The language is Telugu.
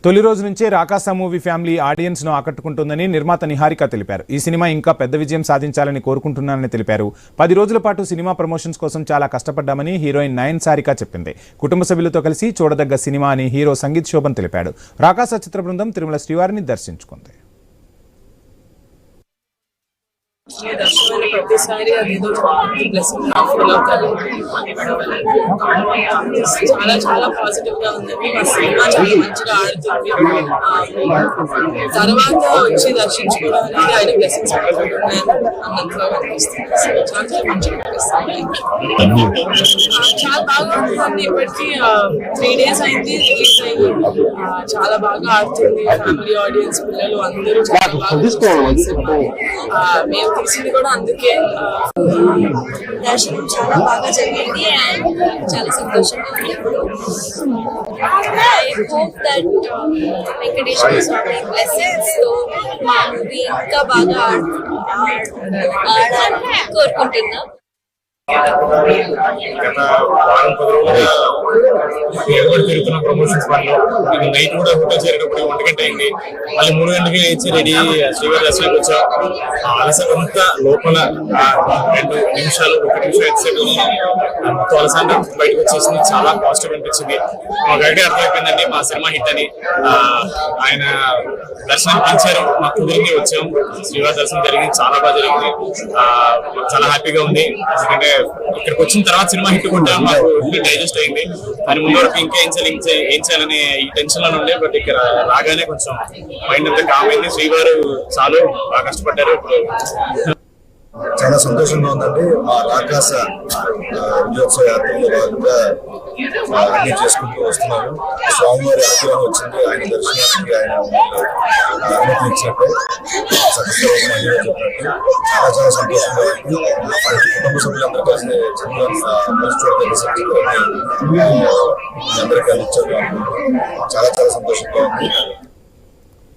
తొలి రోజు నుంచే రాకాస మూవీ ఫ్యామిలీ ఆడియన్స్ ను ఆకట్టుకుంటుందని నిర్మాత నిహారిక తెలిపారు. ఈ సినిమా ఇంకా పెద్ద విజయం సాధించాలని కోరుకుంటున్నానని తెలిపారు. 10 రోజుల పాటు సినిమా ప్రమోషన్స్ కోసం చాలా కష్టపడ్డామని హీరోయిన్ నయన్ సారిక చెప్పింది. కుటుంబ సభ్యులతో కలిసి చూడదగ్గ సినిమా అని హీరో సంగీత్ శోభన్ తెలిపాడు. రాకాస చిత్ర బృందం తిరుమల శ్రీవారిని దర్శించుకుంది. ప్రతిసారి అదేదో బ్లెస్సింగ్ ఫీల్ అవుతారు. చాలా చాలా పాజిటివ్ గా ఉందండి. మా సినిమా చాలా మంచిగా ఆడుతుంది. తర్వాత వచ్చి దర్శించుకోవడం అనేది ఆయన బ్లెస్సింగ్స్ అన్నట్లు అనిపిస్తుంది. చాలా చాలా మంచిగా అనిపిస్తుంది. చాలా బాగా ఉంటుంది. ఇప్పటికీ 3 days అయింది రిలీజ్ అయ్యి. చాలా బాగా ఆడుతుంది. ఫ్యామిలీ ఆడియన్స్ పిల్లలు అందరూ చాలా బాగా మేము తీసింది కూడా అందుకే. దర్శనం చాలా బాగా జరిగింది అండ్ చాలా సంతోషంగా ఉంది. I hope that Venkateswara Swamy blessings తో మా మూవీ ఇంకా బాగా ఆడాలని కోరుకుంటున్నాం. గత వారం 10 రోజులుగా తిరుగుతున్న ప్రమోషన్స్ పనిలో ఇది నైట్ కూడా హోటల్ చేరేటప్పుడు 1 గంట అయింది. మళ్ళీ 3 గంటలకి లేచి రెడీ శ్రీవారి దర్శనానికి వచ్చాం. అలసంతా లోపల 2 నిమిషాలు 1 నిమిషం ఎక్సైట్ మొత్తం అలసంతా బయటకు వచ్చేసింది. చాలా పాజిటివ్ అనిపించింది. మాకు గట్టిగా అర్థమైపోయిందండి మా సినిమా హిట్ అని. ఆయన దర్శనం పిలిచారు, మాకు కుదిరింది, వచ్చాం. శ్రీవారి దర్శనం జరిగింది, చాలా బాగా జరిగింది. చాలా హ్యాపీగా ఉంది. ఎందుకంటే ఇక్కడికి వచ్చిన తర్వాత సినిమా హిట్ కొట్టాం, మాకు డైజెస్ట్ అయింది. దాని ముందు వరకు ఇంకా ఏం చేయాలని ఈ టెన్షన్ లో ఉండే. బట్ ఇక్కడ రాగానే కొంచెం మైండ్ అంతా కామ్ అయింది. శ్రీవారు చాలా బాగా కష్టపడ్డారు. ఇప్పుడు చాలా సంతోషంగా ఉందండి. మా రాకాస విజయోత్సవ యాత్రలో భాగంగా అన్ని చేసుకుంటూ వస్తున్నాము. స్వామివారి అనుగ్రహం వచ్చింది. ఆయన దర్శనానికి ఆయన అనుమతి ఇచ్చినట్టు చెప్పినట్టు చాలా చాలా సంతోషంగా ఉంది. కుటుంబ సభ్యులందరూ కలిసి చూడదగ్గ అందరికీ అందించారు. చాలా చాలా సంతోషంగా ఉంది.